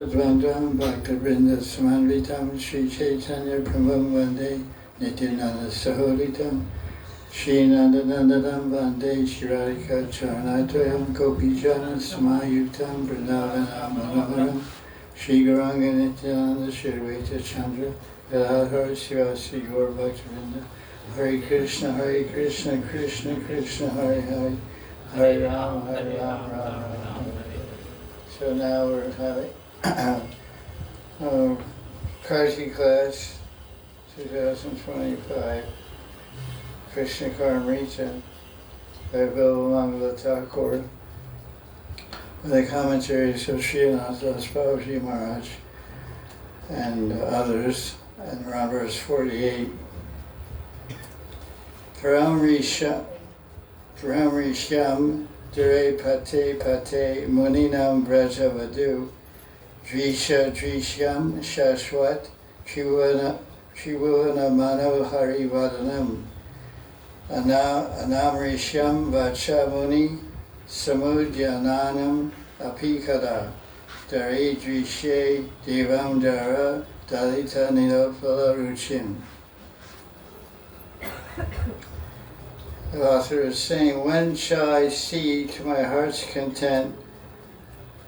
Advanced Bhaktivinoda Samanitam Sri Chaitanya Prabhu Vande Nityananda Sahoditam Shri Nandanandam Vande Shri Radhika Charanatoyam Gopijana Samayuktam Vrindavanam Manoharam Shri Gauranga Nityananda Shri Advaita Chandra Gadadhara Sivasi Gaur Bhaktivinoda Hare Krishna, Krishna Krishna, Hare Hare, Hare Ram, Ram Ram. So now we're having Karti class 2025, Krishna Karnamrita by Baba Thakur, with the commentaries of Sri Ananta, Babaji, Maharaj, and others, and around verse 48. Param Risham Dure Pate Pate Muninam Brajavadu Drishyam Shashwat Trivuna Mano Hari Vadanam Anam Risham Vachamuni Samudyananam Apikada Dari Drishye Devam Dara Dalita Nilapala Ruchim. The author is saying, when shall I see to my heart's content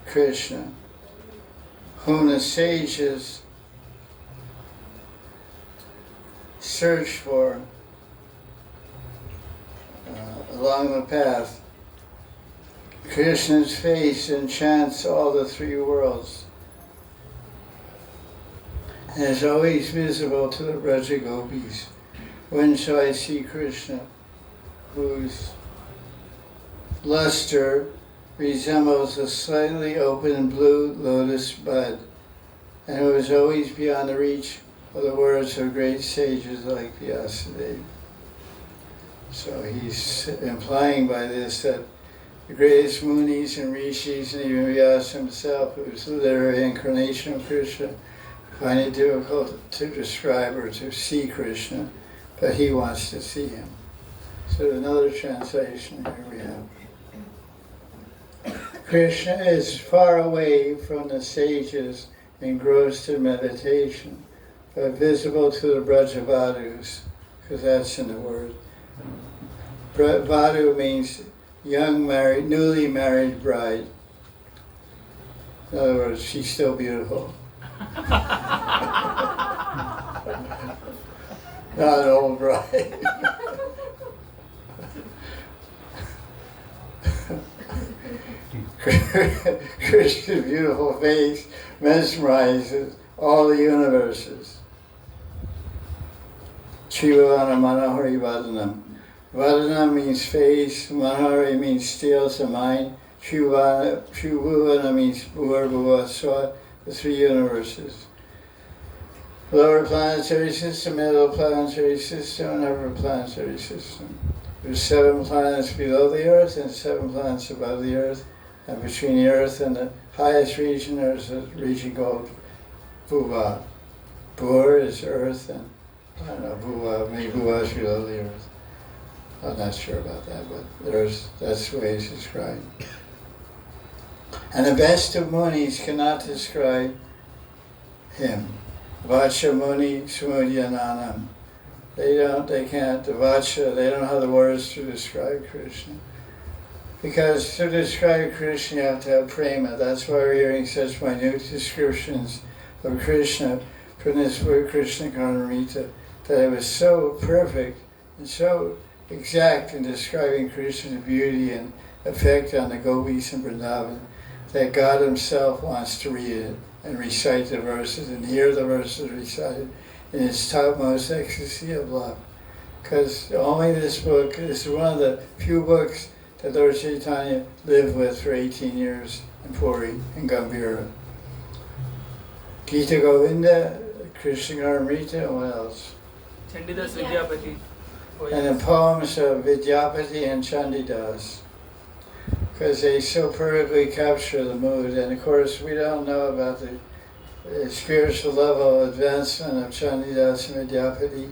Krishna, whom the sages search for along the path? Krishna's face enchants all the three worlds and is always visible to the Braja Gopis. When shall I see Krishna, whose luster resembles a slightly open blue lotus bud, and who is always beyond the reach of the words of great sages like Vyasadeva. So he's implying by this that the greatest munis and rishis, and even Vyasa himself, who's the literary incarnation of Krishna, find it difficult to describe or to see Krishna, but he wants to see him. So another translation here we have. Krishna is far away from the sages engrossed in meditation, but visible to the Brajavadus, because that's in the word. Vadu means young married, newly married bride. In other words, she's still beautiful. Not an old bride. Krishna's beautiful face mesmerizes all the universes. Trivana Manohari Vadanam. Vadanam means face, Manohari means steals the mind, Trivana means Bhur Swat, the three universes. Lower planetary system, middle planetary system, and upper planetary system. There's 7 planets below the earth and 7 planets above the earth. And between the earth and the highest region, there's a region called Bhuva. Bhur is earth, and I don't know, Bhuva, maybe Bhuva is below the earth. I'm not sure about that, but that's the way it's described. And the best of munis cannot describe him. Vacha Muni Samudyananam. They can't, the Vacha, they don't have the words to describe Krishna. Because to describe Krishna, you have to have prema. That's why we're hearing such minute descriptions of Krishna from this book, Krishna Karnamrita, that it was so perfect and so exact in describing Krishna's beauty and effect on the gopis in Vrindavan, that God himself wants to read it and recite the verses and hear the verses recited in its topmost ecstasy of love. Because only this book is one of the few books that Lord Chaitanya lived with for 18 years in Puri and Gambhira. Gita Govinda, Krishna Karnamrita, and what else? Chandidas Vidyapati. And the poems of Vidyapati and Chandidas, because they so perfectly capture the mood. And of course, we don't know about the spiritual level of advancement of Chandidas and Vidyapati,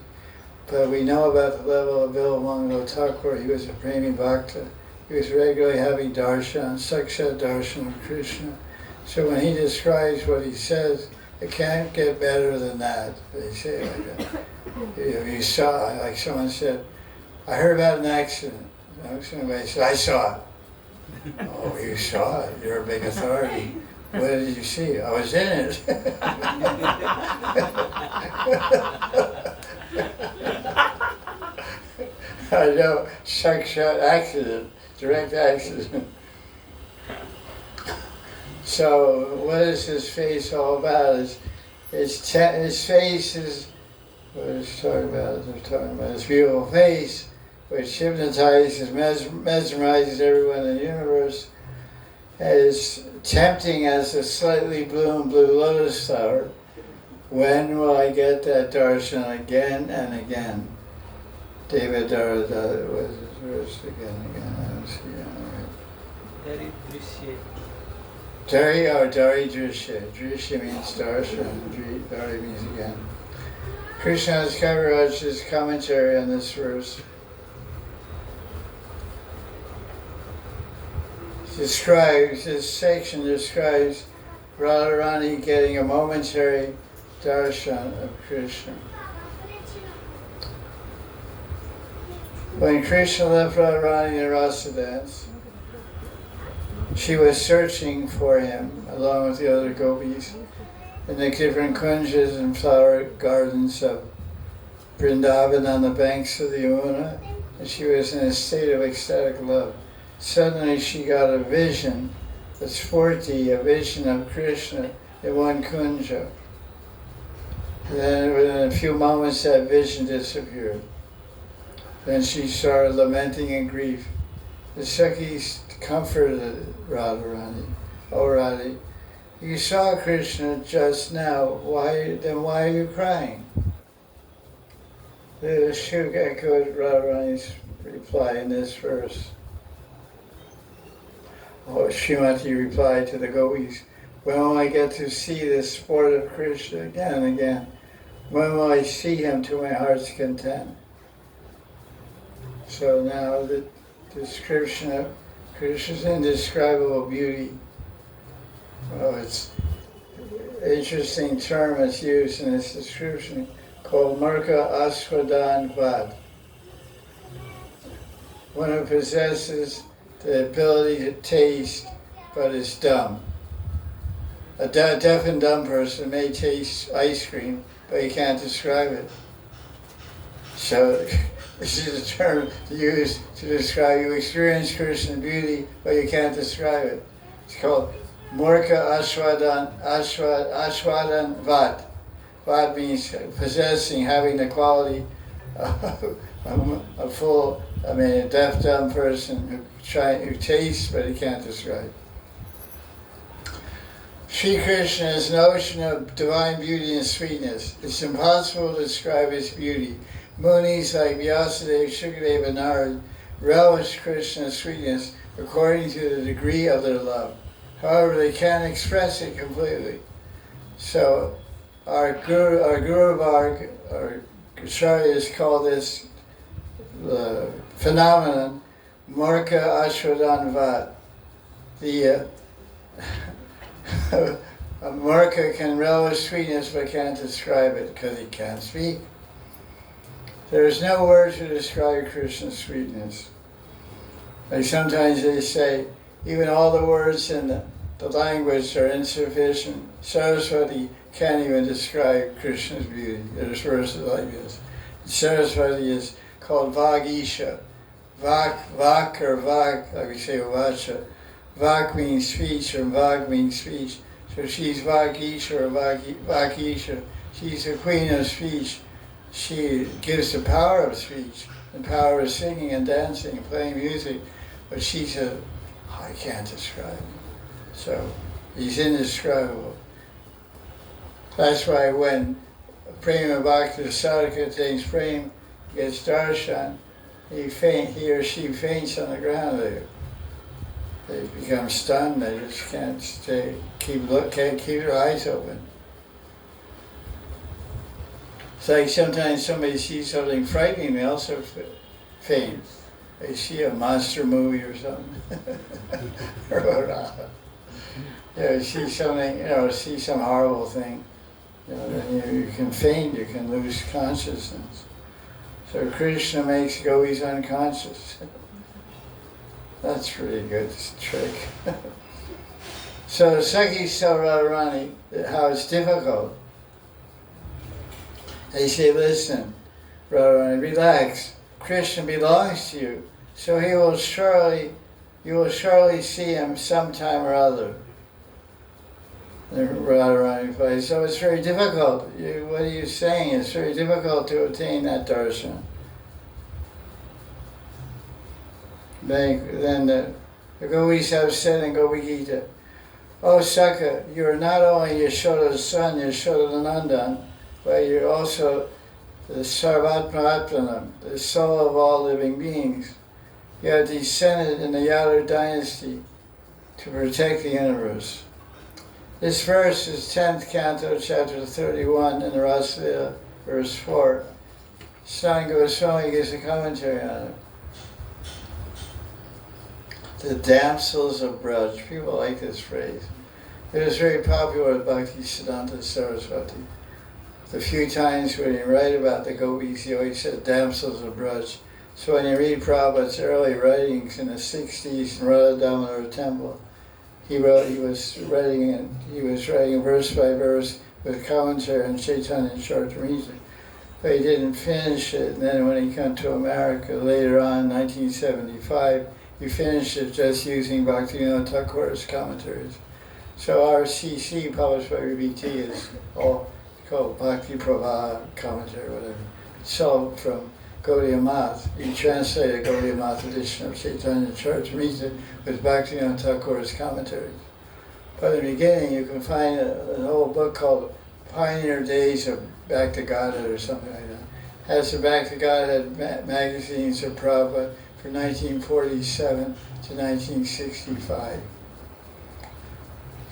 but we know about the level of Bilamangala Thakur. He was a Premi Bhakta. He was regularly having darshan, sakshat darshan of Krishna. So when he describes what he says, it can't get better than that. They say like that. You saw, like someone said, I heard about an accident. Somebody said, I saw it. Oh, you saw it. You're a big authority. What did you see? I was in it. I know, shot accident, direct accident. So what is his face all about? His face is, what is he talking about? They're talking about his beautiful face, which hypnotizes, mesmerizes everyone in the universe, as tempting as a slightly blue lotus flower. When will I get that darshan again and again? David Darada was his verse again. I don't see it. Dari Drishya. Drishya means darshan. Dari means again. Krishna's Kaviraj's commentary on this verse this section describes Radharani getting a momentary darshan of Krishna. When Krishna left Radharani in Rasa dance, she was searching for him along with the other gopis in the different kunjas and flower gardens of Vrindavan on the banks of the Yamuna, and she was in a state of ecstatic love. Suddenly she got a vision, a vision of Krishna in one kunja. Then within a few moments that vision disappeared. Then she started lamenting in grief. The Sakhis comforted Radharani. Oh Radhi, you saw Krishna just now, why are you crying? The Shuk echoed Radharani's reply in this verse. Srimati replied to the gopis, when will I get to see this sport of Krishna again and again? When will I see him to my heart's content? So now the description of Krishna's indescribable beauty. Well, it's an interesting term that's used in this description called Murka Aswadan Vad. One who possesses the ability to taste but is dumb. A deaf and dumb person may taste ice cream, but he can't describe it. So this is a term used to describe you experience Krishna's beauty, but you can't describe it. It's called Murka Aswadan Vat. Vat means possessing, having the quality of a deaf, dumb person who tastes, but he can't describe. Sri Krishna's notion of divine beauty and sweetness. It's impossible to describe his beauty. Munis like Vyasadeva, Shukadeva, and Narad relish Krishna's sweetness according to the degree of their love. However, they can't express it completely. So our Guru Varg, our Acharyas call this phenomenon Murka Aswadan Vat. The Murka can relish sweetness but can't describe it because he can't speak. There is no word to describe Krishna's sweetness. Like sometimes they say, even all the words in the language are insufficient. Saraswati can't even describe Krishna's beauty. There's verses like this. Saraswati is called Vagisha. Vak or Vak, like we say Vacha. Vak means speech or Vag means speech. So she's Vagisha or Vakisha. She's the queen of speech. She gives the power of speech, the power of singing and dancing and playing music. But she said, I can't describe him. So he's indescribable. That's why when Prema Bhakti Sadhaka attains Prem, gets darshan, he or she faints on the ground there. They become stunned, they just can't can't keep their eyes open. It's like sometimes somebody sees something frightening, they also faint. They see a monster movie or something. you see something, see some horrible thing, then you can faint, you can lose consciousness. So Krishna makes gopis unconscious. That's a really good trick. So Sakhis tell Radharani how it's difficult. They say, listen, Radharani, relax. Krishna belongs to you, so you will surely see him sometime or other. The Radharani replies, so it's very difficult. What are you saying? It's very difficult to attain that darshan. Then the gopis have said in Gopi Gita, oh Sakha, you're not only Yashoda's son, Yashoda Nandan, but you're also the Sarvatma, the soul of all living beings. You have descended in the Yadu dynasty to protect the universe. This verse is 10th canto, chapter 31, in the Rasalila, verse 4. Son Goswami gives a commentary on it. The damsels of Braj. People like this phrase. It was very popular with Bhaktisiddhanta Saraswati. The few times when he write about the gopis, he always said damsels of Braj. So when you read Prabhupada's early writings in the 60s in Radha Damodar Temple, he was writing verse by verse with commentary on Chaitanya Charitamrita. But he didn't finish it, and then when he came to America later on in 1975, he finished it just using Bhaktivinoda Thakur's commentaries. So our CC published by BBT is all called Bhakti Prabha commentary, whatever. It's all from Gaudiya Math. He translated Gaudiya Math edition of Chaitanya Charitamrita with Bhaktivinoda Thakur's commentaries. But in the beginning, you can find an old book called Pioneer Days of Back to Godhead or something like that. Has the Back to Godhead magazines of Prabhupada from 1947 to 1965,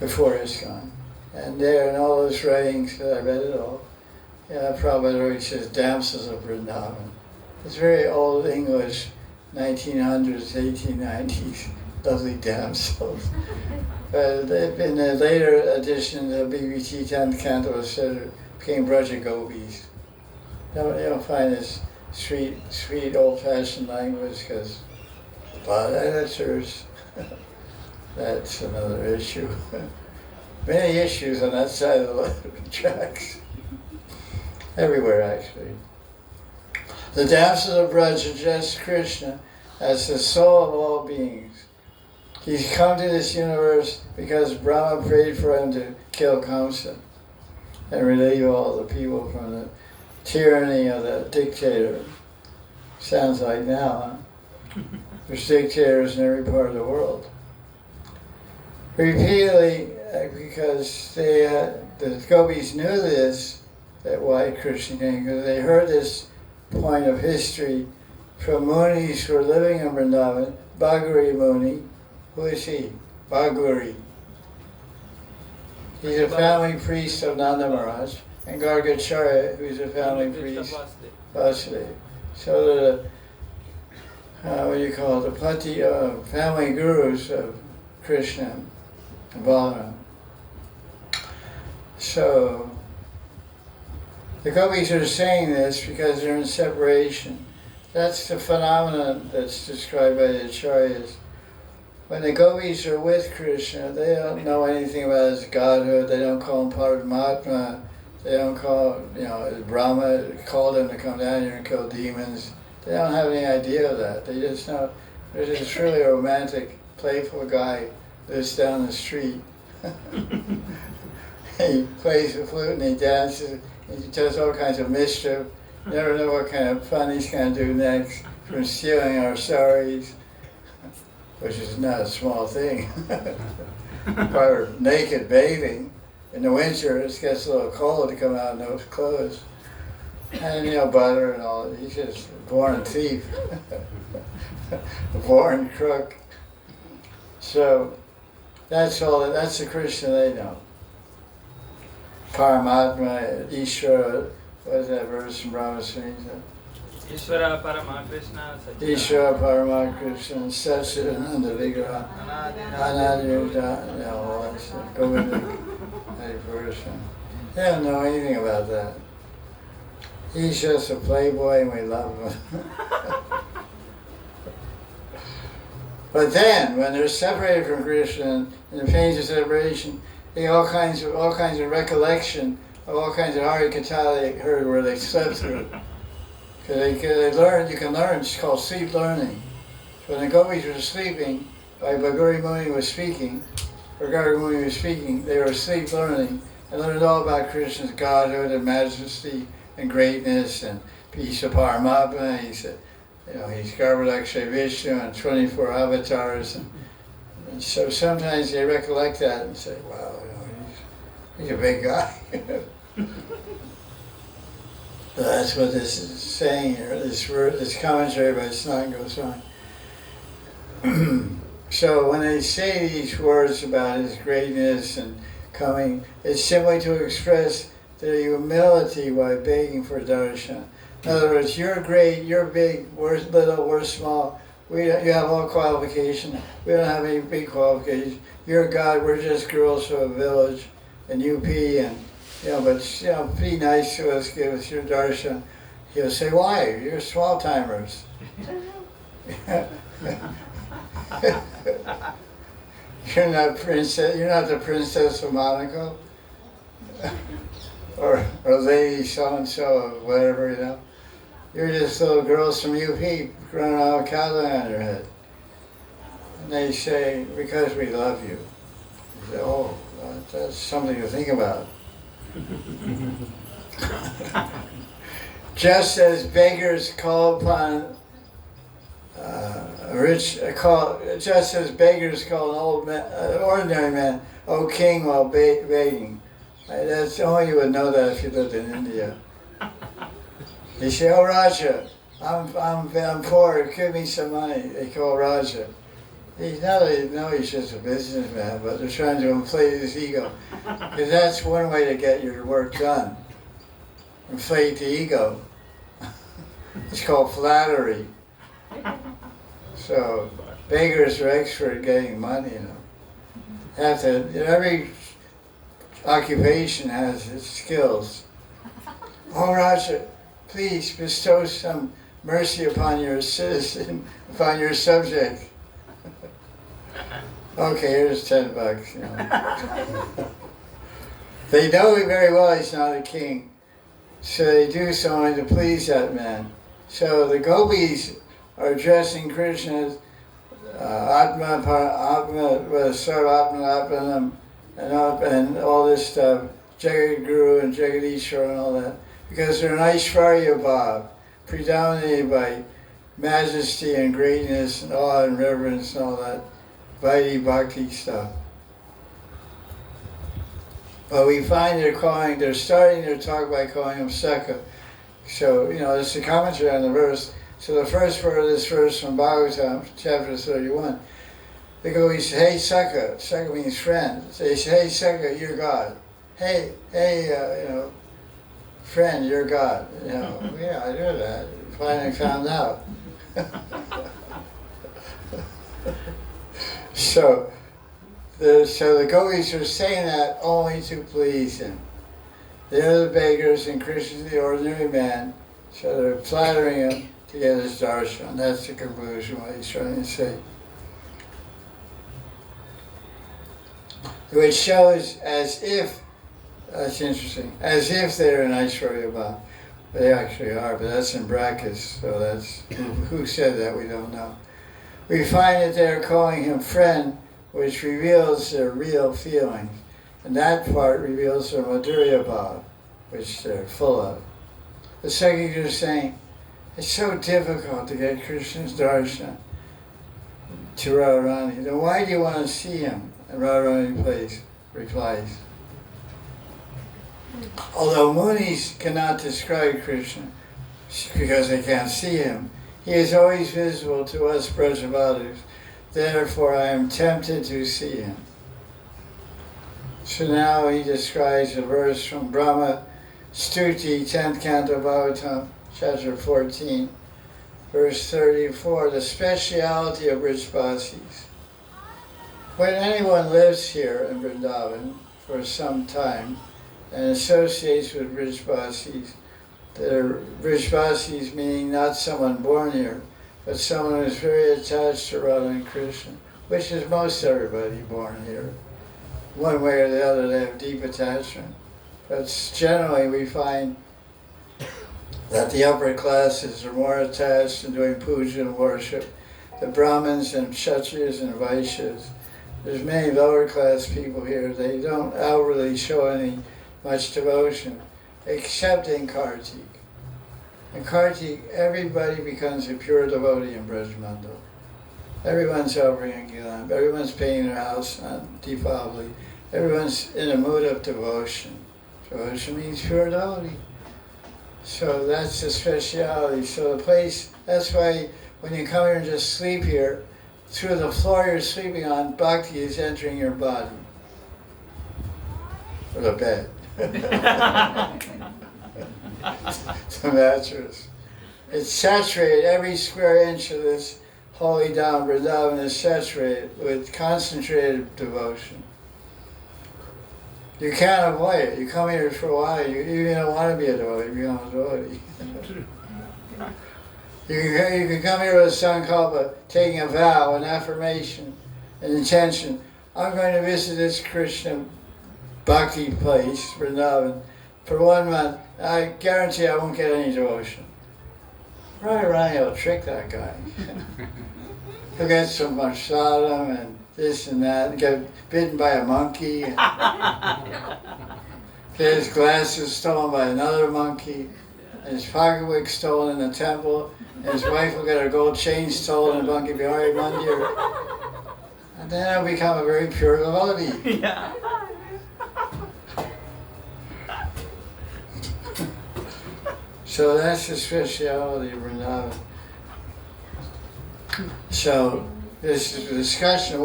before ISKCON. And there, in all those writings, I read it all, Prabhupada always says, damsels of Vrindavan. It's very old English, 1900s, 1890s, lovely damsels. But in the later edition, the BBT 10th canto said it became Braja Gopis. You don't find this sweet old-fashioned language because a lot of editors. That's another issue. Many issues on that side of the tracks. Everywhere, actually. The damsels of Braj suggest Krishna as the soul of all beings. He's come to this universe because Brahma prayed for him to kill Kamsa and relieve all the people from the tyranny of the dictator. Sounds like now, huh? There's dictators in every part of the world. Repeatedly, because the gopis knew this, that why Krishna came, because they heard this point of history from munis who were living in Vrindavan. Bhaguri Muni, who is he? Bhaguri. He's a family priest of Nanda Maharaj, and Gargacharya, who's a family priest of Vasudeva. So the Pati, family gurus of Krishna and Balaram. So the gopis are saying this because they're in separation. That's the phenomenon that's described by the acharyas. When the gopis are with Krishna, they don't know anything about his godhood. They don't call him Paramatma. They don't call, Brahma called him to come down here and kill demons. They don't have any idea of that. They just know there's this really romantic, playful guy lives down the street. He plays the flute and he dances. He does all kinds of mischief. You never know what kind of fun he's going to do next, from stealing our saris, which is not a small thing, or naked bathing. In the winter, it gets a little cold to come out in those clothes. And, butter and all. He's just a born thief, a born crook. So that's the Krishna they know. Paramatma, Ishvara, what is that verse from Brahma Samhita? Ishvara Parama Krishna Satya. Ishvara Parama Krishna Satchidananda Vigraha Ananta, all that stuff. Govinda Hari Purusha. They don't know anything about that. He's just a playboy and we love him. But then, when they're separated from Krishna in the pains of separation, they get all kinds of recollection of all kinds of Hari Katha they heard where they slept through. Because they learn, you can learn, it's called sleep learning. So when the gopis were sleeping, while Gauri Muni was speaking, or Gauri Muni was speaking, they were sleep learning and learned all about Krishna's godhood and majesty and greatness and peace of Paramatma. He said, he's Garbhadakshay Vishnu and 24 avatars. And so sometimes they recollect that and say, wow, he's a big guy. So that's what this is saying here, this commentary by Sanatana Goswami. So when they say these words about his greatness and coming, it's simply to express their humility while begging for darshan. In other words, you're great, you're big, we're little, we're small. You have all qualifications. We don't have any big qualifications. You're God, we're just girls from a village in UP, and be nice to us, give us your darshan. He'll say, why? You're small timers. You're not the princess of Monaco. or lady so-and-so, or whatever, You're just little girls from UP running around with Kala on your head. And they say, because we love you. You say, oh, that's something to think about. Just as beggars call upon just as beggars call an ordinary man, "O king," while begging. That's only you would know that if you lived in India. They say, "Oh Raja, I'm poor. Give me some money." They call Raja. He's just a businessman, but they're trying to inflate his ego. Because that's one way to get your work done. Inflate the ego. It's called flattery. So beggars are expert at getting money, Every occupation has its skills. Oh Raja, please bestow some mercy upon your citizen, upon your subject. Okay, here's $10. They know very well he's not a king, so they do something to please that man. So the gopis are addressing Krishna as Atma, Sarvatma, and all this stuff, Jagat Guru and Jagadishwar and all that, because they're an Aishvarya Bhav, predominated by majesty and greatness and awe and reverence and all that Vaidhi Bhakti stuff. But we find they're starting their talk by calling him Sakha. So, it's a commentary on the verse. So the first part of this verse from Bhagavatam, chapter 31, they go, we say, hey Sakha. Sakha means friend. They say, hey Sakha, you're God. Hey, friend, you're God. Yeah, I knew that. Finally found out. So the gopis are saying that only to please him. They're the beggars and Krishna's the ordinary man, so they're flattering him to get his darshan. That's the conclusion, what he's trying to say. Which shows as if, that's interesting, as if they're an Aishwarya Bhav. They actually are, but that's in brackets, so that's, who said that, we don't know. We find that they're calling him friend, which reveals their real feelings. And that part reveals their Madhurya Bhav, which they're full of. The second is saying, it's so difficult to get Krishna's darshan to Radharani. Then why do you want to see him? And Radharani replies, although Munis cannot describe Krishna because they can't see him, he is always visible to us Brajavasis. Therefore I am tempted to see him. So now he describes a verse from Brahma Stuti, 10th canto Bhagavatam, chapter 14, verse 34, the speciality of Brijvasis. When anyone lives here in Vrindavan for some time and associates with Brijvasis, they're Brijvasis meaning not someone born here, but someone who is very attached to Radha and Krishna, which is most everybody born here. One way or the other, they have deep attachment. But generally we find that the upper classes are more attached in doing puja and worship. The Brahmins and Kshatriyas and Vaishyas. There's many lower class people here. They don't outwardly show any much devotion, except in Kartik. In Kartik, everybody becomes a pure devotee in Brajmandal. Everyone's offering Gilam. Everyone's painting their house on Deepavali. Everyone's in a mood of devotion. Devotion means pure devotee. So that's the speciality. So the place, that's why when you come here and just sleep here, through the floor you're sleeping on, bhakti is entering your body. Or the bed. The mattress. It's saturated, every square inch of this holy Dham Vrindavan is saturated with concentrated devotion. You can't avoid it. You come here for a while, you don't want to be a devotee, you become a devotee. You can come here with a sankalpa, taking a vow, an affirmation, an intention. I'm going to visit this Krishna bhakti place, Vrindavan, for 1 month. I guarantee I won't get any devotion. Right around, you'll trick that guy. He'll get some prasadam and this and that, and get bitten by a monkey, and get his glasses stolen by another monkey, and his pocketbook stolen in the temple, and his wife will get her gold chain stolen in Banki Bihari Mandir. And then he'll become a very pure devotee. Yeah. So that's the speciality of Vrindavan. So this is the discussion.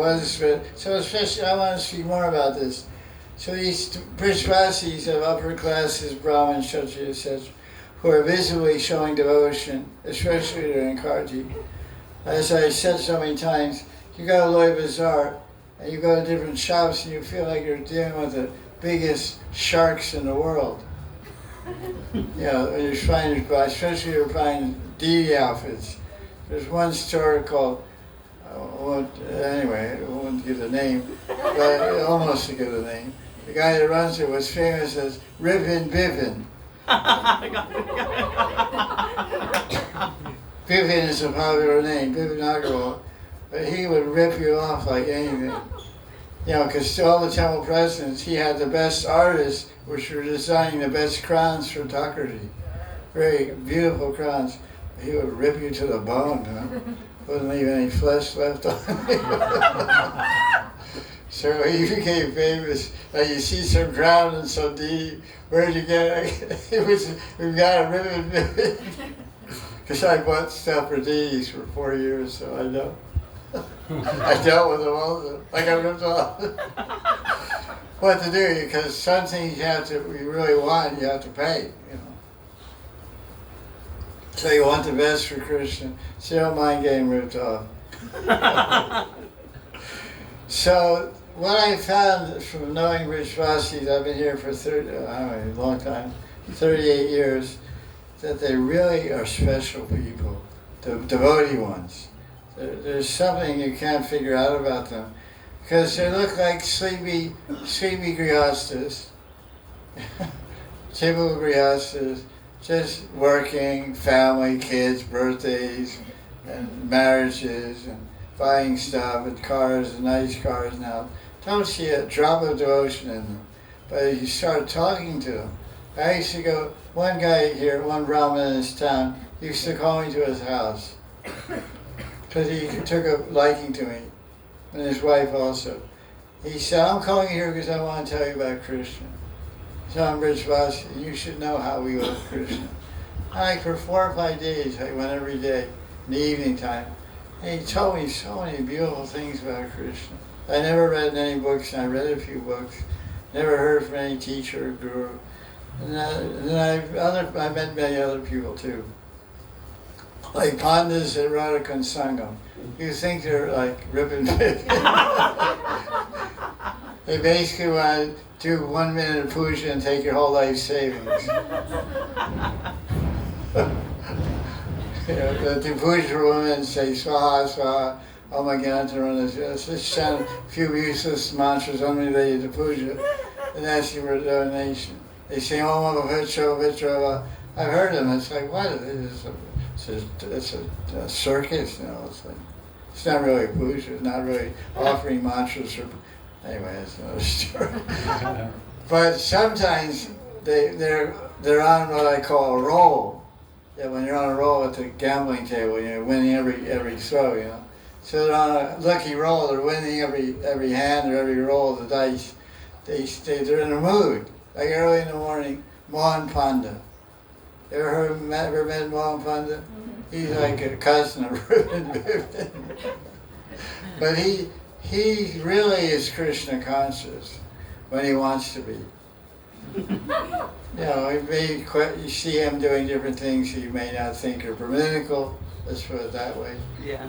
So especially, I want to speak more about this. So these Brijvasis of upper classes, Brahmin, Kshatriya, etc., who are visibly showing devotion, especially during Kartik. As I said so many times, you go to Loy Bazaar and you go to different shops and you feel like you're dealing with the biggest sharks in the world. You know, you're finding, especially you're finding deity outfits. There's one store called, I won't give the name, but almost to give the name. The guy that runs it was famous as Rivin Bivin. Bivin is a popular name, Bivin Agarwal, but he would rip you off like anything. You know, because all the temple presidents, he had the best artists which were designing the best crowns for Thakurji. Very beautiful crowns. He would rip you to the bone, you know? Wouldn't leave any flesh left on you. So he became famous. You see some crown and some deity. Where'd you get it? We've got a ribbon. Because I bought stuff for deities for 4 years, so I know. I dealt with them all. I got ripped off. What to do? Because some things you really want, you have to pay. You know. So you want the best for Krishna. So you don't mind getting ripped off. So what I found from knowing Brijvasis, I've been here for a long time, 38 years, that they really are special people, the devotee ones. There's something you can't figure out about them, because they look like sleepy grihastas, typical grihastas, just working, family, kids, birthdays, and marriages, and buying stuff, and cars, and nice cars now. Don't see a drop of devotion in them. But you start talking to them. I used to go, one guy here, one Brahmin in this town, used to call me to his house. Because he took a liking to me, and his wife also. He said, I'm calling you here because I want to tell you about Krishna. So I'm Brijvasi, and you should know how we love Krishna. For 4 or 5 days, I went every day, in the evening time. And he told me so many beautiful things about Krishna. I never read any books, and I read a few books. Never heard from any teacher or guru. And I met many other people too. Like Pandas at Radhakund Sangam. You think they're like ripping They basically want to do 1 minute of puja and take your whole life savings. The puja for women say swaha, swaha, oh my God, just chant a few useless mantras unrelated to puja and ask you for a donation. They say, oh, Vitra, Vitra. I've heard them. It's like, what? It's a circus, you know. It's not really a puja. It's not really offering mantras. Anyway, that's another story. But sometimes they're on what I call a roll. Yeah, when you're on a roll at the gambling table, you're winning every throw, you know. So they're on a lucky roll. They're winning every hand or every roll of the dice. They're in a mood. Like early in the morning, Mohan Panda. Ever met Mohan Panda? Mm-hmm. He's like a cousin of Ruben Vivian. But he really is Krishna conscious when he wants to be. You know, you see him doing different things you may not think are brahminical. Let's put it that way. Yeah.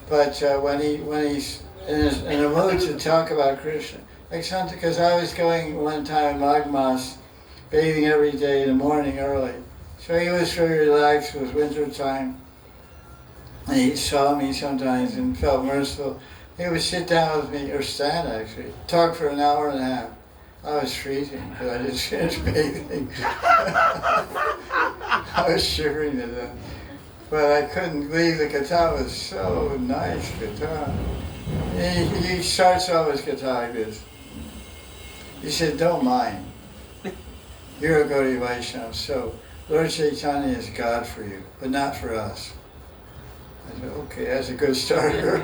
But when he's in a mood to talk about Krishna, like something, because I was going one time in Magh Mas, bathing every day in the morning early. So he was very relaxed. It was winter time. And he saw me sometimes and felt merciful. He would sit down with me, or stand actually, talk for an hour and a half. I was freezing because I just finished bathing. I was shivering to death. But I couldn't leave. The guitar was so nice, guitar. He starts off his guitar like this. He said, don't mind. You're a Gaudiya Vaishnava, so Lord Chaitanya is God for you, but not for us. I said, okay, that's a good starter.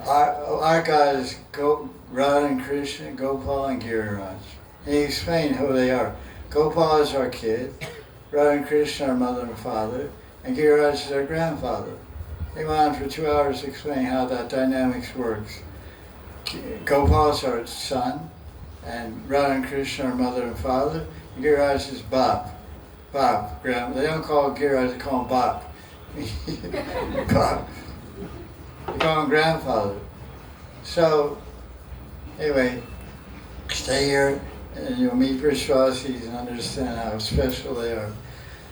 Our God is Radha and Krishna, Gopal and Giriraj. He explained who they are. Gopal is our kid, Radha and Krishna our mother and father, and Giriraj is our grandfather. He went on for 2 hours to explain how that dynamics works. Gopal is our son, and Radha and Krishna our mother and father. And Giriraj is Bap. Bap, grandma. They don't call it Giriraj, they call him Bap. Bap. They call him grandfather. So, anyway, stay here and you'll meet Brijvasis and understand how special they are.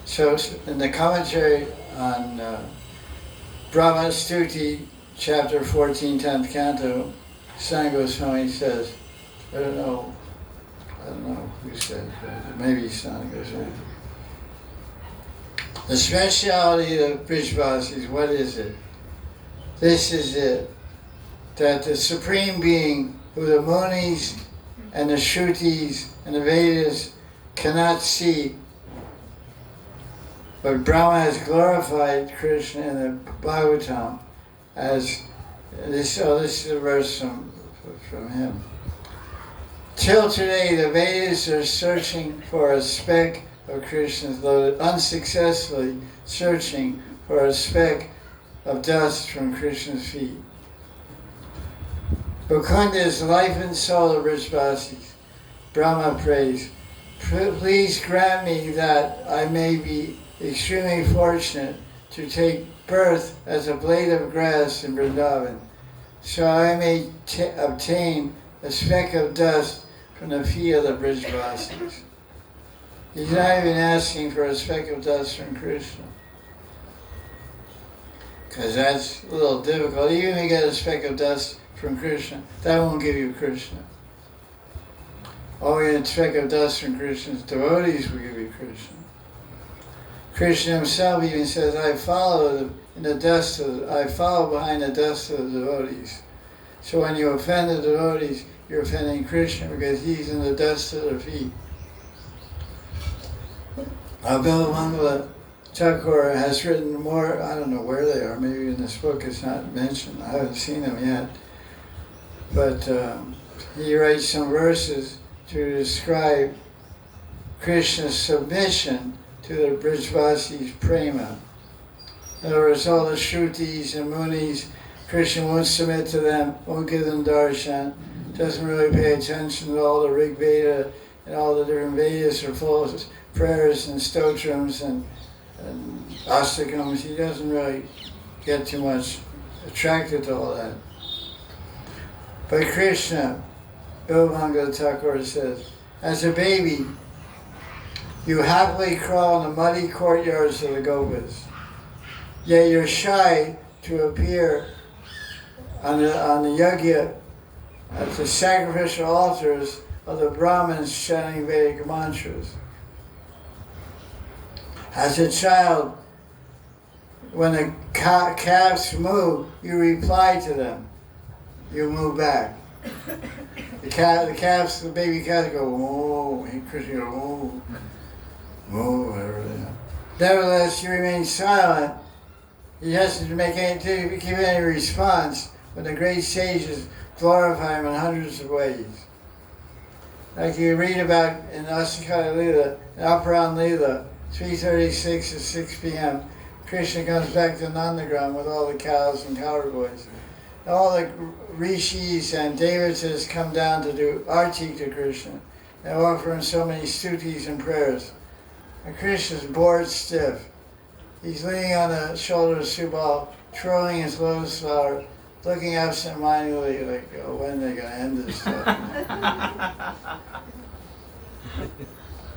So, in the commentary on Brahma Stuti, chapter 14, 10th canto, Sanat Goswami says, I don't know who said, but maybe Sanat Goswami. The speciality of Brijvasis, what is it? This is it, that the Supreme Being, who the Munis and the Shrutis and the Vedas cannot see, but Brahma has glorified Krishna in the Bhagavatam as this. Oh, this is a verse from him. Till today, the Vedas are searching for a speck of Krishna's lotus, unsuccessfully searching for a speck of dust from Krishna's feet. Mukunda is life and soul of Brijvasis. Brahma prays, please grant me that I may be extremely fortunate to take birth as a blade of grass in Vrindavan, so I may obtain a speck of dust from the feet of the Brijvasis. He's not even asking for a speck of dust from Krishna, because that's a little difficult. Even if you get a speck of dust from Krishna, that won't give you Krishna. Only a speck of dust from Krishna's devotees will give you Krishna. Krishna himself even says, I follow behind the dust of the devotees. So when you offend the devotees, you're offending Krishna because he's in the dust of their feet. Abhilamangala Thakur has written more, I don't know where they are, maybe in this book it's not mentioned, I haven't seen them yet. But he writes some verses to describe Krishna's submission to the Brijvasis' prema. In other words, all the Shrutis and Munis, Krishna won't submit to them, won't give them darshan, doesn't really pay attention to all the Rig Veda and all the different Vedas are full of prayers and stotrams and astakams. He doesn't really get too much attracted to all that. But Krishna, Bilbanga Thakur says, as a baby, you happily crawl in the muddy courtyards of the Gopas. Yet you're shy to appear on the yajna at the sacrificial altars of the Brahmins chanting Vedic mantras. As a child, when the calves move, you reply to them. You move back. The calves, the baby calves go, whoa, and Krishna go, whoa, whoa, whatever they are. Nevertheless, you remain silent. He hasn't to make any, to give any response when the great sages glorify him in hundreds of ways. Like you read about in Asakaya Leela, in Aparan Leela, 3:36 to 6 p.m., Krishna comes back to Nandagram with all the cows and cowboys. All the rishis and devatas come down to do arti to Krishna. They offer him so many stutis and prayers. And Krishna's bored stiff. He's leaning on the shoulder of Subal, twirling his lotus flower, looking absent-mindedly like, oh, when are they going to end this stuff?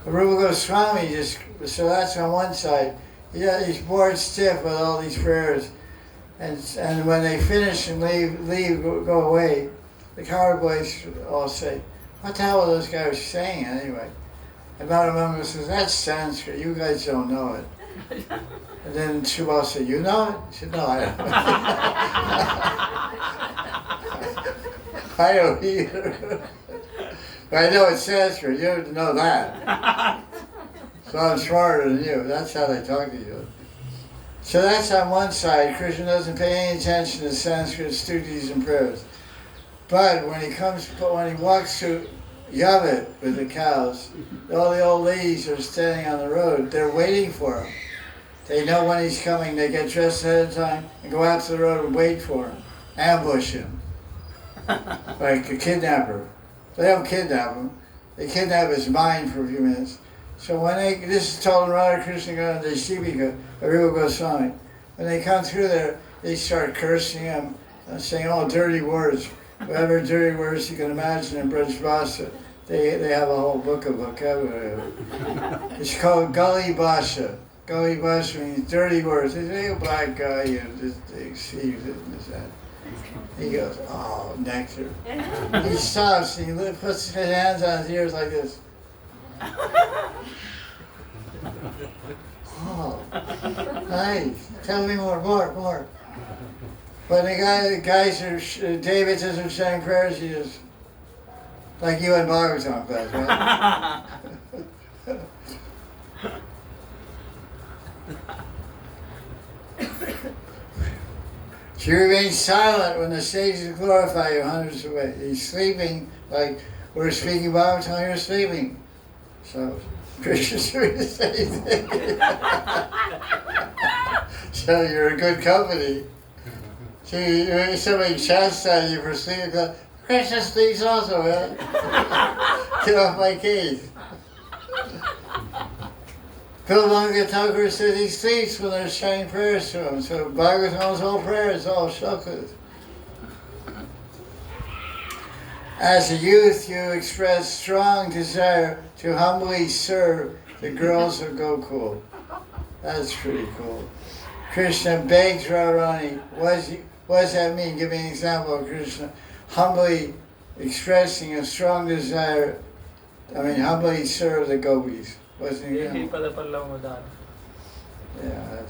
Rupa Goswami just, so that's on one side. He's bored stiff with all these prayers. And when they finish and leave, go away, the coward boys all say, what the hell are those guys saying anyway? And Madhavanga says, that's Sanskrit, you guys don't know it. And then Subal said, you know it? He said, no, I don't. I don't either. But I know it's Sanskrit, you don't know that. So I'm smarter than you. That's how they talk to you. So that's on one side. Krishna doesn't pay any attention to Sanskrit stutis and prayers. But when he walks through Yavat with the cows, all the old ladies are standing on the road. They're waiting for him. They know when he's coming. They get dressed ahead of time and go out to the road and wait for him, ambush him, like a kidnapper. They don't kidnap him. They kidnap his mind for a few minutes. So when this is told in Radha Krishna Gana Desivika, Rupa Goswami, when they come through there, they start cursing him and saying all dirty words. Whatever dirty words you can imagine in Brijvasi. They have a whole book of vocabulary. It's called Gully Basha. Gully Basha means dirty words. They say, oh, black guy, you know, just excuse it and this, that. He goes, oh, nectar. He stops and he puts his hands on his ears like this. Oh, nice. Tell me more. When the guys are, David says are saying prayers, he just, like you in Bhagavatam class, right? She remains silent when the sages glorify you hundreds of ways. He's sleeping, like we're speaking Bhagavatam, you're sleeping. So, Krishna's doing the same thing. So you're in good company. See, when somebody chastises you for sleeping, Krishna sleeps also, man. Get off my case. Bilbanga Thakur says he sleeps when they're saying prayers to him. So Bhagavatam's whole prayer is all shlokas. As a youth, you express strong desire to humbly serve the girls of Gokul. That's pretty cool. Krishna begs Radharani. What does that mean? Give me an example of Krishna humbly expressing a strong desire. Humbly serve the gopis. What's the example? Yeah,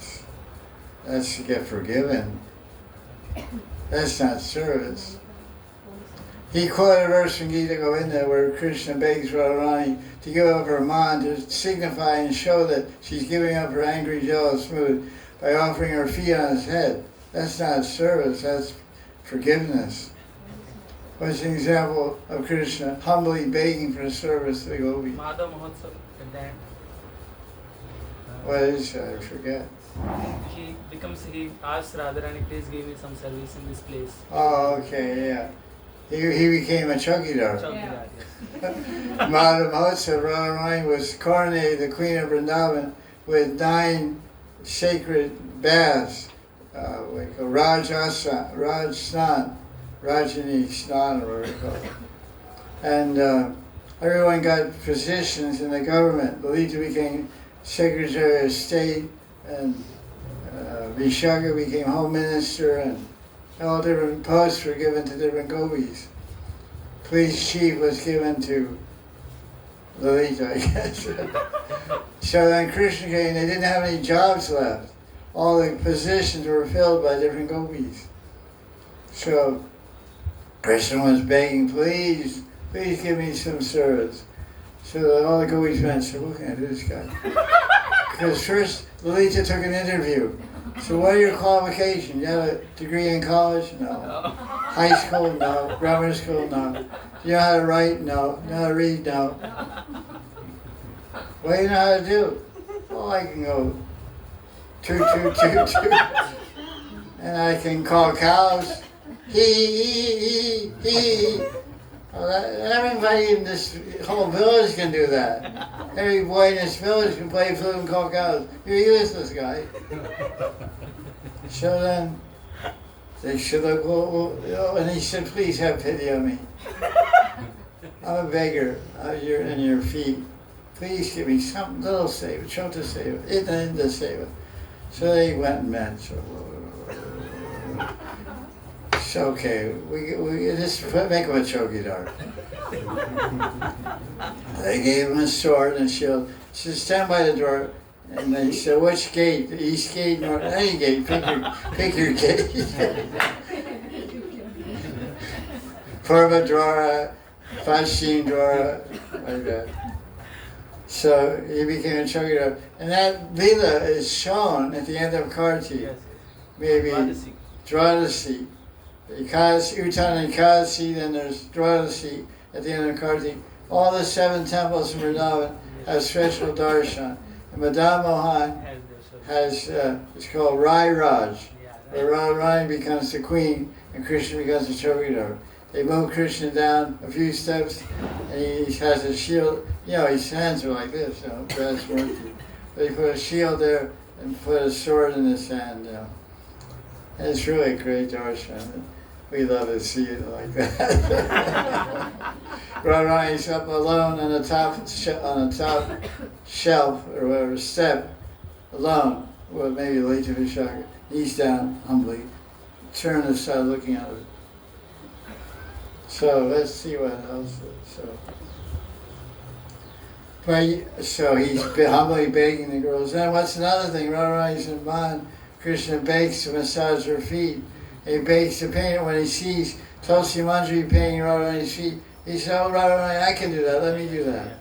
that's to get forgiven. That's not service. He quoted a verse from Gita Govinda where Krishna begs Radharani to give up her man to signify and show that she's giving up her angry, jealous mood by offering her feet on his head. That's not service, that's forgiveness. What's an example of Krishna humbly begging for service to the gopis? Madhav Mahotsav at the end. What is that? I forget. He asks Radharani, please give me some service in this place. Oh, okay, yeah. He became a chowkidar. Chaukidar, Madan Mahotsav, Radharani was coronated the Queen of Vrindavan with 9 sacred baths, like a Raj Snan, Rajani Snan, or whatever it's called. And everyone got positions in the government. Lalita became Secretary of State, and Vishaka became Home Minister, and all different posts were given to different gopis. Police chief was given to Lalita, I guess. So then Krishna came, they didn't have any jobs left. All the positions were filled by different gopis. So Krishna was begging, please give me some service. So all the gopis went, so what can I do this guy? Because first Lalita took an interview. So what are your qualifications? You have a degree in college? No. High school? No. Grammar school? No. You know how to write? No. You know how to read? No. What do you know how to do? Well, I can go toot, toot, toot, toot. And I can call cows. He. Well, everybody in this whole village can do that. Every boy in this village can play flute and call cows. You're useless, guy. So then they said, look, and he said, please have pity on me. I'm a beggar in your feet. Please give me some little savor, chota savor, inda savor. So they went and met. So okay, we just make him a chowkidar. They gave him a sword and a shield. He said, stand by the door. And they said, which gate? The east gate, north, any gate. Pick your gate. Purva Dwara, Paschim Dwara, like that. So he became a chowkidar. And that lila is shown at the end of Karti. Maybe Dwadasi. Uttan Ekadasi, then there's Dwadasi at the end of Karti. All the 7 temples in Vrindavan have special darshan. And Madan Mohan has, it's called Rai Raj, where Radharani becomes the queen and Krishna becomes the chowkidar. They move Krishna down a few steps and he has a shield. You know, his hands are like this, you know, brass working. They put a shield there and put a sword in his hand, you know. And it's really a great darshan. We love to see it like that. Radharani's up alone on the top shelf or whatever step, alone. Well, maybe Lalita Vishaka. He's down humbly, turned aside, looking at it. So let's see what else. So he's humbly begging the girls. Then what's another thing? Radharani's in Madan. Krishna begs to massage her feet. He begs to paint it when he sees Tulsi Manjari painting Radharani's feet. He says, oh, Radharani, I can do that. Let me do that.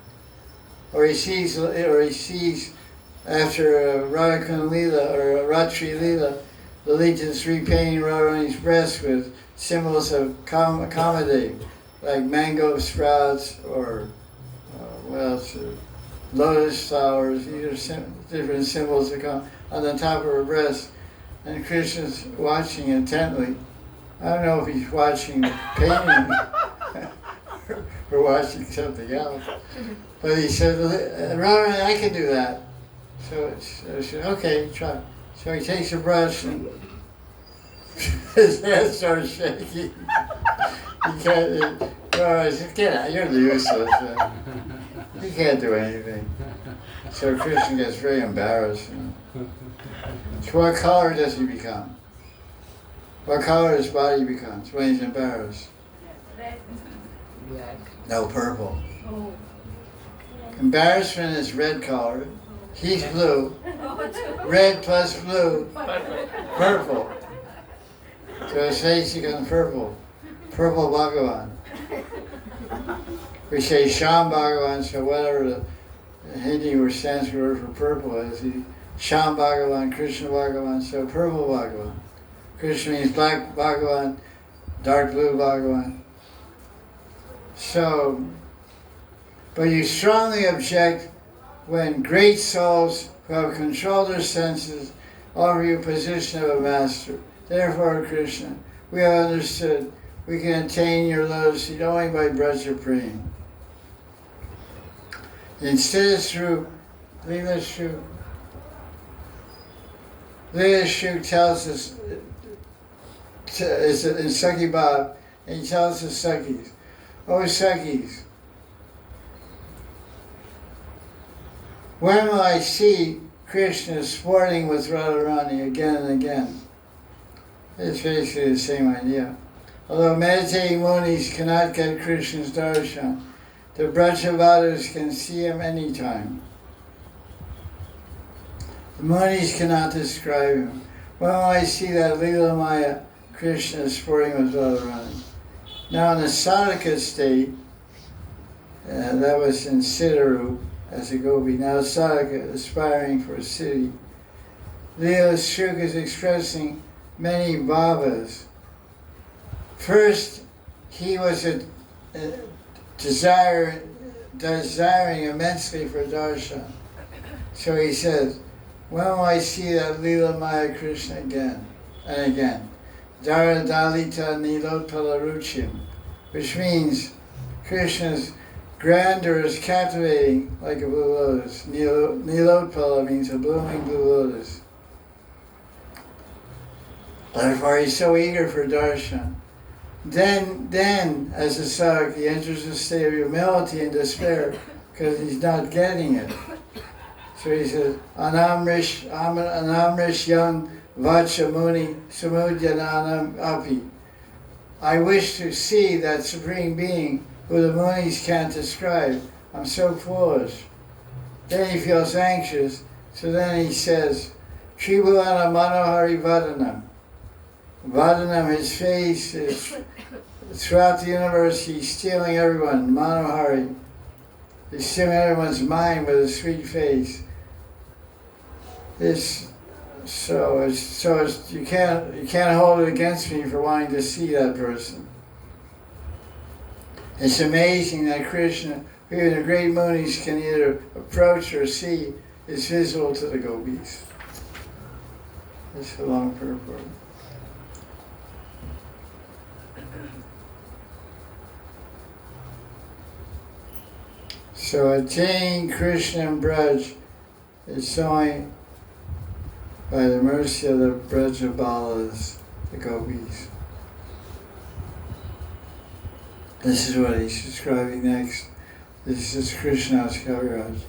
Or he sees after Radhakund Leela or Ratri Leela, Lalita's repainting Radharani's breast with symbols of comedy, like mango sprouts or what else? Lotus flowers. These are different symbols that come on the top of her breast. And Krishna's watching intently. I don't know if he's watching the painting or watching something else. But he said, Radharani, I can do that. So I said, okay, try. So he takes a brush and his hand starts shaking. He can't, Radharani said, get out, you're useless. You can't do anything. So Krishna gets very embarrassed. So what color does he become? What color his body becomes when he's embarrassed? Red. Black. No, purple. Oh. Embarrassment is red color. He's blue. Red plus blue. Purple. So his face becomes purple. Purple Bhagavan. We say Sham Bhagavan, so whatever the Hindi or Sanskrit word for purple is, Sham Bhagavan, Krishna Bhagavan, so purple Bhagavan. Krishna means black Bhagavan, dark blue Bhagavan. So, but you strongly object when great souls who have controlled their senses offer you position of a master. Therefore, Krishna, we have understood we can attain your lotus feet only by Braja Prem. Instead through Leela Shru. Leela Shru tells us, is in Sakhi Bhav, and he tells the Sakhis, "Oh Sakhis, when will I see Krishna sporting with Radharani again and again?" It's basically the same idea. Although meditating munis cannot get Krishna's darshan, the Brajavadas can see him anytime. The munis cannot describe him. When will I see that Leela Maya Krishna sporting with Radharani? Now in the sadhaka state, that was in Siddharup as a gopi, now sadhaka aspiring for a city, Leela Shruka is expressing many bhavas. First, he was desiring immensely for darshan. So he says, when will I see that Leela Maya Krishna again and again? Dara Dalita Nilotpala Ruchim, which means Krishna's grandeur is captivating like a blue lotus. Nilotpala means a blooming blue lotus. Therefore he's so eager for darshan. Then, as a sadhak, he enters a state of humility and despair because he's not getting it. So he says, Anamrish Yang Vachamuni Samudyananam Api. I wish to see that Supreme Being who the munis can't describe. I'm so foolish. Then he feels anxious, so then he says, Tribhuvana Manohari Vadanam. Vadanam, his face is throughout the universe, he's stealing everyone, Manohari. He's stealing everyone's mind with his sweet face. You can't hold it against me for wanting to see that person. It's amazing that Krishna, who even the great munis can either approach or see, is visible to the gopis. That's a long purport. So attaining Krishna and Braj is only by the mercy of the Brajabalas, the gopis. This is what he's describing next. This is Krishna's Kaviraj.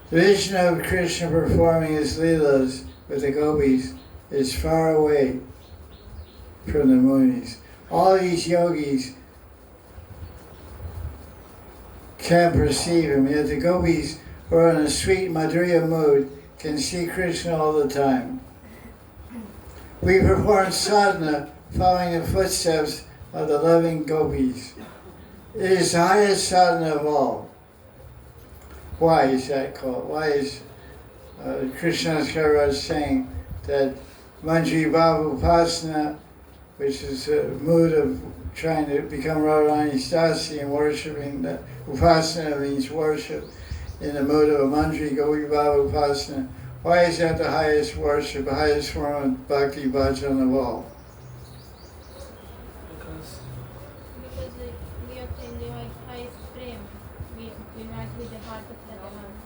The vision of Krishna performing his leelas with the gopis is far away from the munis. All these yogis can't perceive him, yet the gopis who are in a sweet Madhurya mood can see Krishna all the time. We perform sadhana following the footsteps of the loving gopis. It is the highest sadhana of all. Why is that called? Why is Krishna's Kaviraj saying that Manjri Bhav Upasana, which is a mood of trying to become Radharani's dasi and worshipping, that Upasana means worship, in the mood of a Manjri Gopi Bhav Upasana. Why is that the highest worship, the highest form of bhakti bhajan of all? Because we obtain the highest prem. We match with the heart of Radharani.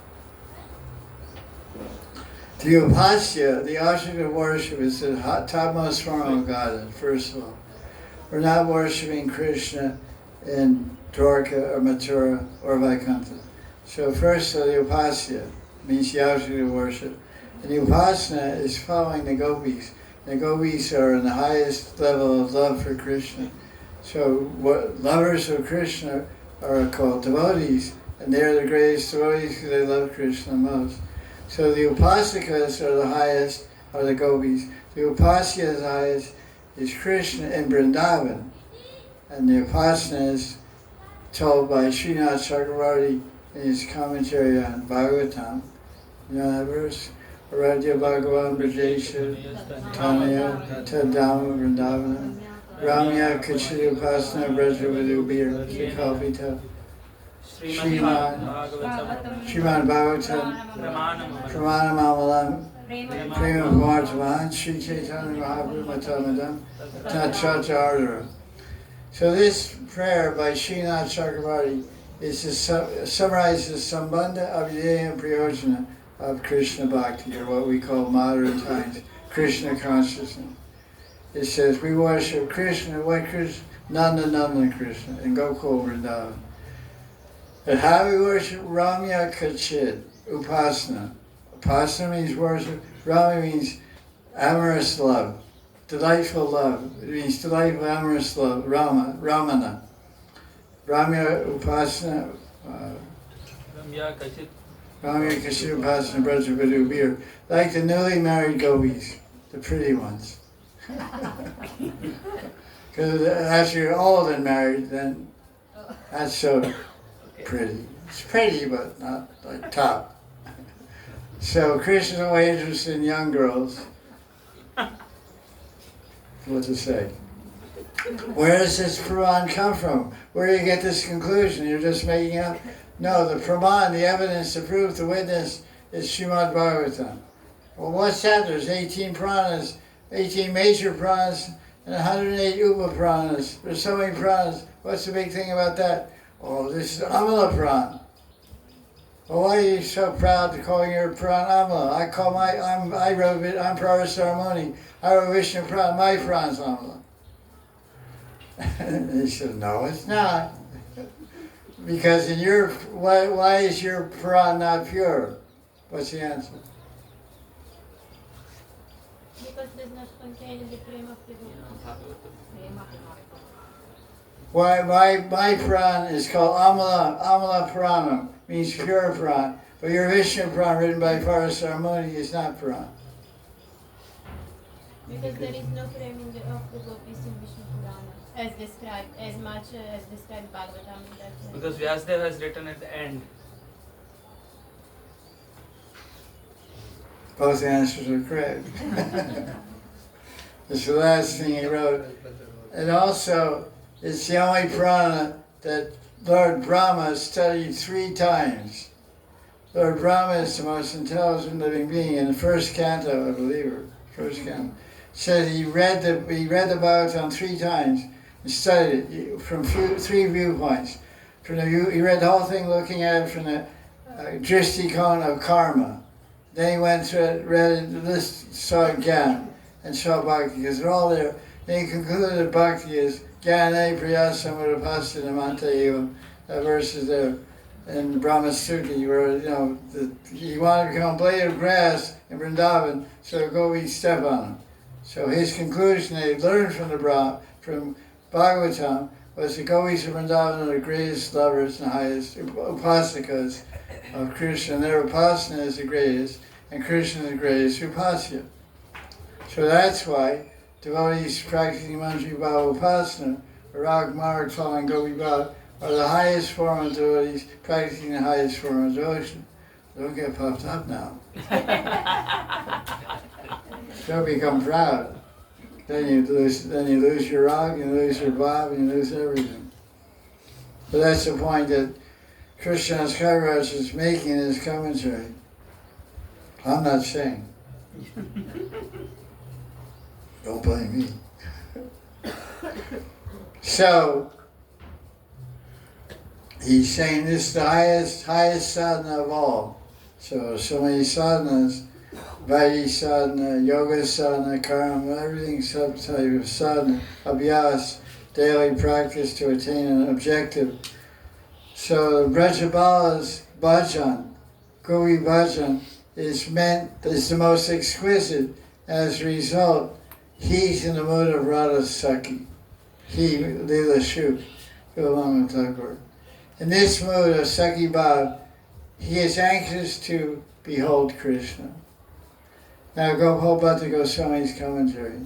The upasya, the object of worship, is the topmost form of Godhead, first of all. We're not worshiping Krishna in Dwarka or Mathura or Vaikuntha. So first of all, the upasya means the object of worship. And the upasana is following the gopis. The gopis are in the highest level of love for Krishna. So what lovers of Krishna are called devotees, and they're the greatest devotees because they love Krishna most. So the upasakas are the highest, are the gopis. The upasya is the highest, is Krishna in Vrindavan. And the upasana is told by Srinath Chakravarti in his commentary on Bhagavatam. You know that verse? Radya Bhagavan Brajesha Tanya Tadama Vrindavanam Ramya Kachiri Upasana Brajavadubir Kikalpita Sriman Bhagavatam Pramanam Amalam Prema Bhavartavan Sri Chaitanya Mahaprabhu Matamadam Tatchacharya. So this prayer by Srinath Chakravarti summarizes the Sambandha Abhideya and Prayojana of Krishna Bhakti, or what we call modern times, Krishna consciousness. It says, we worship Krishna, what Krishna? Nanda Nanda Krishna, in Gopal Vrindavan. But how we worship Ramya Kachid, Upasana. Upasana means worship, Ramya means amorous love, delightful love. It means delightful, amorous love, Ramana. Ramya Upasana, Ramya Kachit. Ramya Kachid Upasana Brajavadu Bir. Like the newly married gopis, the pretty ones. Because after you're old and married, then that's so pretty. It's pretty, but not like top. So Krishna's only interested in young girls. What to say? Where does this Puran come from? Where do you get this conclusion? You're just making up? No, the Praman, the evidence, the proof, the witness is Srimad Bhagavatam. Well, what's that? There's 18 Puranas, 18 major Puranas, and 108 Upa Puranas. There's so many Puranas. What's the big thing about that? Oh, this is Amala Puran. Well, why are you so proud to call your Puran Amala? I wrote it, I'm Pravasaramuni. I wrote Vishnu Puran, my Puran's Amala. And he said, no, it's not. Because in your, why is your Puran not pure? What's the answer? Because it does not contain the prema of the Guru. Why my Puran is called Amala Puranam, means pure Puran. But your Vishnu Puran, written by Parasaramuni, is not Puran. Because there is no prema of the gopis in Vishnu Purana, as described, as much as described Bhagavatam. Because Vyasadeva has written at the end. Both answers are correct. It's the last thing he wrote. And also, it's the only Purana that Lord Brahma studied 3 times. Lord Brahma is the most intelligent living being. In the first canto, I believe, or first canto, said he read the Bhagavatam 3 times and studied it from 3 viewpoints. He read the whole thing looking at it from the Dristikon of karma. Then he went through it, read it, saw Gyan, and saw Bhakti, because they're all there. Then he concluded that Bhakti is Gyane Priyasamurapasya Namanta Eva. That verse is there in Brahma Stuti, where he wanted to become a blade of grass in Vrindavan, so go we step on him. So his conclusion that he learned from Bhagavatam was the gopis of Vrindavan are the greatest lovers and highest upasakas of Krishna, and their upasana is the greatest, and Krishna is the greatest upasya. So that's why devotees practicing Manjari Bhava Upasana, Rag Marg following Gopi Bhava, are the highest form of devotees practicing the highest form of devotion. Don't get puffed up now. Don't become proud. Then you lose your Rag, you lose your Bhav, and you lose everything. But that's the point that Krishna's Kaviraj is making in his commentary. I'm not saying. Don't blame me. So, he's saying this is the highest sadhana of all. So many sadhanas, Vaidhi sadhana, yoga sadhana, karma, everything's some type of sadhana, abhyas, daily practice to attain an objective. So Brajabala's bhajan, Gopi bhajan, is the most exquisite. As a result, he's in the mood of Radha Sakhi. He, Leela Shuk, Gopal Thakur. In this mood of Sakhi Bhav, he is anxious to behold Krishna. Now Gopal Bhatta Goswami's commentary.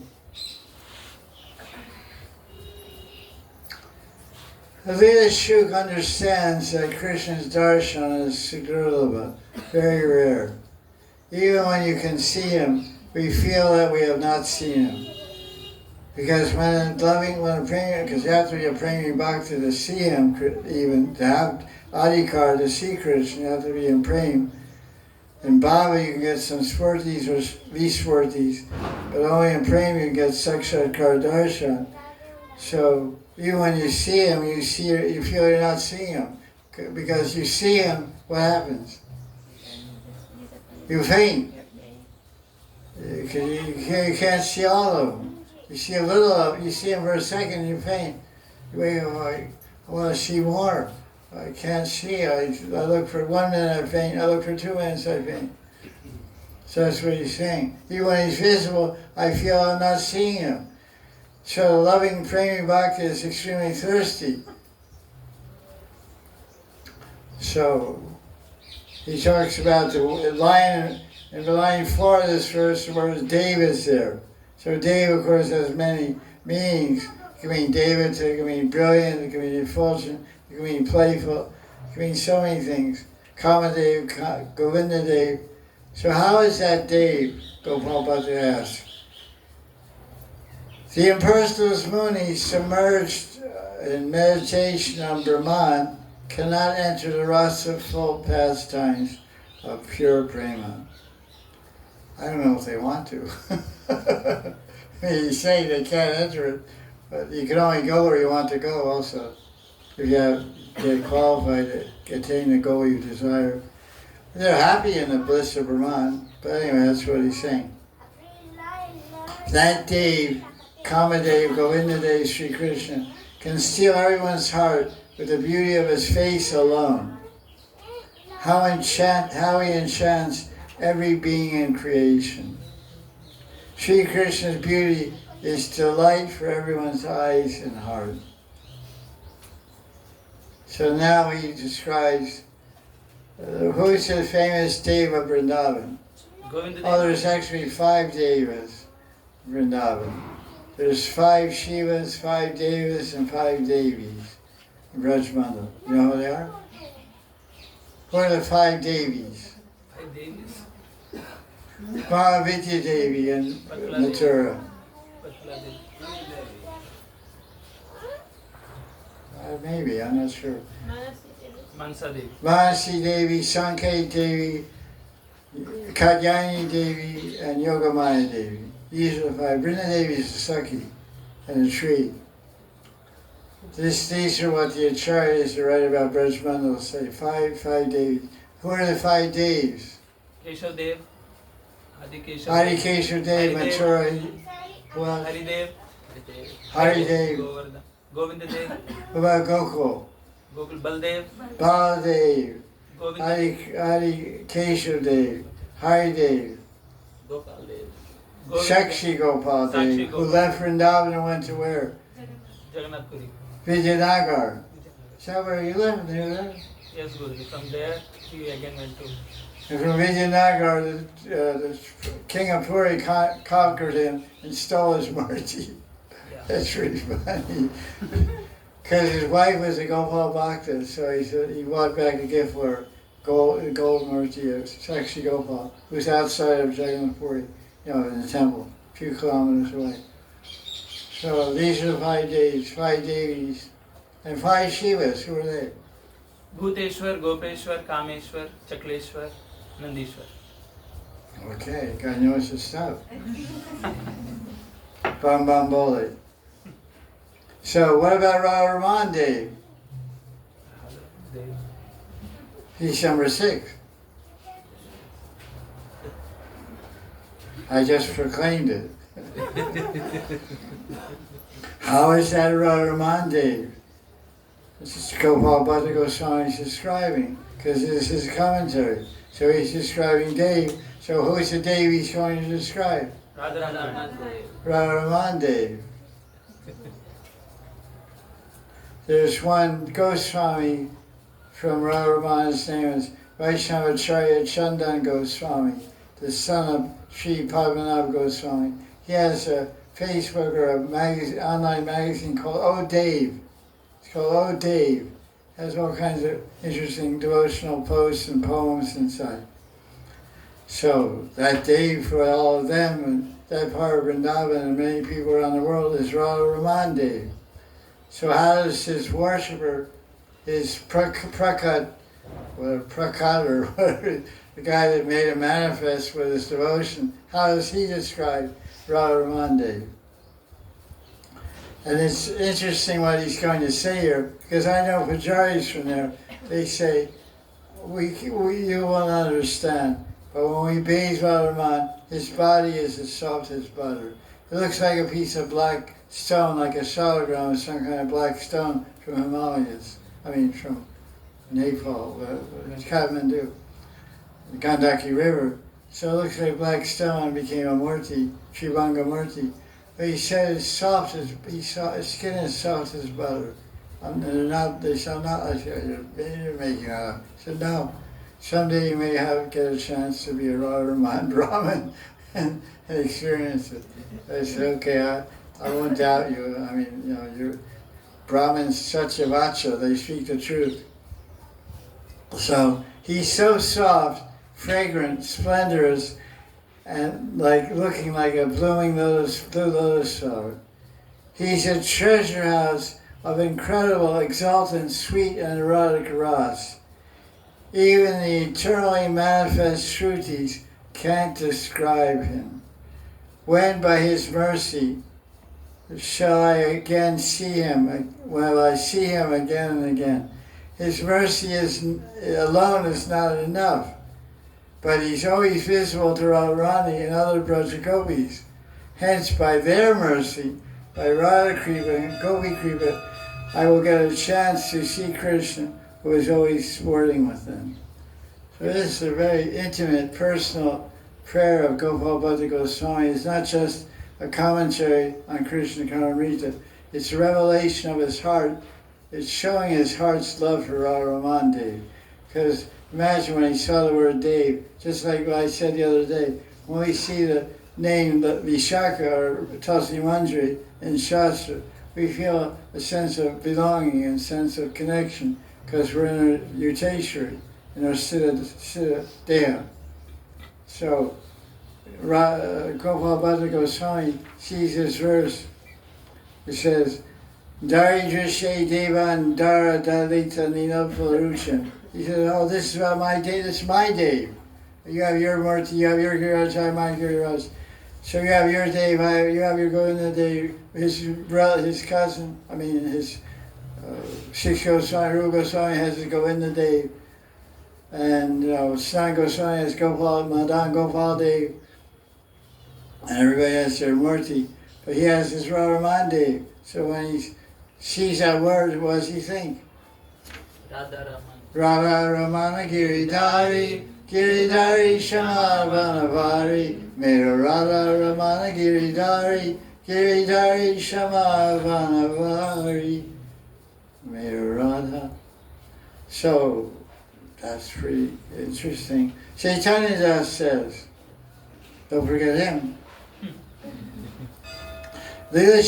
Leela Shuk understands that Krishna's darshan is sudurlabha, very rare. Even when you can see him, we feel that we have not seen him. Because because you have to be a premi bhakta to see him, even to have adhikar to see Krishna, you have to be in prem. In bhava you can get some swartis or viswartis, but only in prem you can get sakshatkar darshan. So Even when you see him, you feel you're not seeing him. Because you see him, what happens? You faint. Because you can't see all of them. You see a little of them, you see him for a second, you faint. Wait, I want to see more. I can't see. I look for 1 minute, I faint. I look for 2 minutes, I faint. So that's what he's saying. Even when he's visible, I feel I'm not seeing him. So the loving Premi Bhakta is extremely thirsty. So he talks about the line, in the line 4 of this verse, the word Deva is there. So Deva, of course, has many meanings. It can mean Devata, it can mean brilliant, it can mean effulgent, it can mean playful, it can mean so many things. Kamadev, Govinda Dev. So how is that Dev? Gopal Bhatta asks. The impersonal Muni submerged in meditation on Brahman cannot enter the rasa-full pastimes of pure prema. I don't know if they want to. I mean, you say they can't enter it, but you can only go where you want to go also. If you get qualified to attain the goal you desire. They're happy in the bliss of Brahman, but anyway, that's what he's saying. That Dev, Kamadev, Govindadev, Sri Krishna, can steal everyone's heart with the beauty of his face alone. How he enchants every being in creation. Sri Krishna's beauty is delight for everyone's eyes and heart. So now he describes who's the famous Deva Vrindavan. Oh, there's actually 5 Devas Vrindavan. There's 5 Shivas, 5 Devas, and 5 Devis in Brajmandal. You know who they are? Who are the 5 Devis? 5 Devis. Mahavitya Devi in Mathura. Maybe, I'm not sure. Mansa Devi. Manasi Devi, Sankhe Devi, Kadyani Devi, and Yogamaya Devi. These are the 5. Vrinda Devi is the Sakhi and the tree. These are what the acharyas who write about Brajmandal say. 5 Devis. Who are the 5 Devs? Keshav Dev, Adi Keshav Dev, Mathura, well, Hari Dev, Hari Dev. Govardhan, Govinda Dev, What about Gokul? Gopal Baldev, Baladev, Govinda Adi Keshav Dev, Hari Dev, Gopal Dev, Sakshi Gopal Dev, who left Vrindavan and went to where? Jagannath Puri. Vijayanagar. Is that where you live? Yes, Guruji. From there, he again went to. And from Vijayanagar, the king of Puri conquered him and stole his murti. Yeah. That's really funny. Because his wife was a Gopal Bhakta, so he said he brought back a gift for her, gold murti of Sakshi Gopal, who's outside of Jagannath Puri, in the temple, a few kilometers away. So these are the 5 Devas, 5 Devis, and 5 Shivas. Who are they? Bhuteshwar, Gopeshwar, Kameshwar, Chakleshwar, Nandishwar. Okay, God knows his stuff. Bam Bam Bole. So what about Radha Raman Dev? He's number 6. I just proclaimed it. How is that Radha Raman Dev? This is Gopal Bhatta Goswami describing, because this is his commentary. So he's describing Dev. So who's the Dev he's going to describe? Radha Raman Dev. There's one Goswami from Radha Raman's name is Vaishnavacharya Chandan Goswami, the son of Sri Padmanabh Goswami. He has a Facebook or a online magazine called Oh Dev. It's called Oh Dev. It has all kinds of interesting devotional posts and poems inside. So that Dev for all of them and that part of Vrindavan and many people around the world is Radha Raman Dev. So how does his worshipper, his Prakat, or whatever, the guy that made it manifest with his devotion, how does he describe Radha Raman Dev? And it's interesting what he's going to say here, because I know pujaris from there, they say, you won't understand, but when we bathe Radharman, his body is as soft as butter. It looks like a piece of black stone, like a salagram, some kind of black stone from Himalayas. From Nepal, Kathmandu, the Gandaki River. So it looks like black stone, became a murti, Tribanga murti. But he said his skin is soft as butter. They shall not, I said, you're making it up. He said, no, someday you may get a chance to be a Radharman Brahmin and experience it. I said, okay, I won't doubt you. You're Brahmins, Satyavacha, they speak the truth. So he's so soft, fragrant, splendorous, and looking like a blue lotus flower. He's a treasure house of incredible, exaltant, sweet, and erotic ras. Even the eternally manifest Shrutis can't describe him. When by his mercy shall I again see him? Will I see him again and again? His mercy alone is not enough, but he's always visible to Radharani and other Brajagopis. Hence, by their mercy, by Radha Kripa and Gopi Kripa, I will get a chance to see Krishna, who is always sporting with them. So this is a very intimate, personal prayer of Gopal Bhatta Goswami. It's not just a commentary on Krishna Karnamrita. It's a revelation of his heart. It's showing his heart's love for Radharman Dev. Because imagine when he saw the word Dev, just like what I said the other day, when we see the name Vishaka or Tulsi Manjari in Shastra, we feel a sense of belonging and sense of connection because we're in our Yuteshwari, in our Siddha Deha. So Gopal Bhatta Goswami sees this verse. It says, Daridrishe Devan Dara Dalita Ninapalaruchan. He says, oh, this is about my day, this is my day. You have your Murti, you have your Giraj, I have my Giraj. So you have your Dev, you have your Govinda Dev, his cousin, his Six Goswami, Rupa Goswami has his Govinda Dev. And Snan Goswami has Gopal, Madan Gopal Dev. And everybody has their Murti. But he has his Radharman Dev. So when he sees that word, what does he think? Radha Ramana Giridhari, Giridhari Shama Vanavari, Mera Radha Ramana Giridhari, Giridhari Shama Vanavari, Mera Radha. So that's pretty interesting. Chaitanya Das says, don't forget him. Leela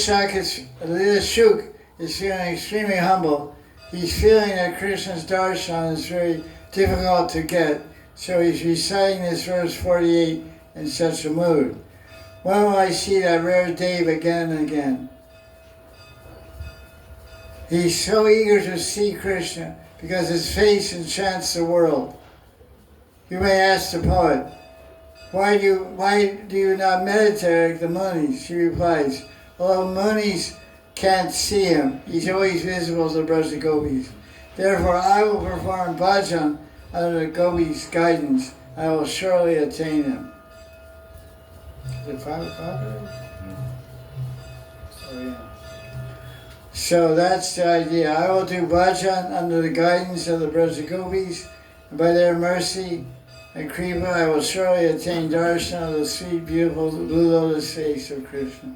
Shuk is feeling extremely humble. He's feeling that Krishna's darshan is very difficult to get, so he's reciting this verse 48 in such a mood. When will I see that rare Dev again and again? He's so eager to see Krishna because his face enchants the world. You may ask the poet, why do you not meditate like the Munis? She replies, although Munis can't see him, he's always visible to Braja Gopis. Therefore, I will perform bhajan under the Gopis' guidance. I will surely attain him. Is it 5 o'clock already? Oh, yeah. So that's the idea. I will do bhajan under the guidance of the Braja Gopis, and by their mercy and kripa, I will surely attain darshan of the sweet, beautiful blue lotus face of Krishna.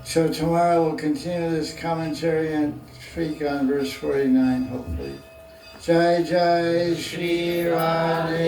So tomorrow we'll continue this commentary and speak on verse 49, hopefully. Jai Jai Sri Radhe.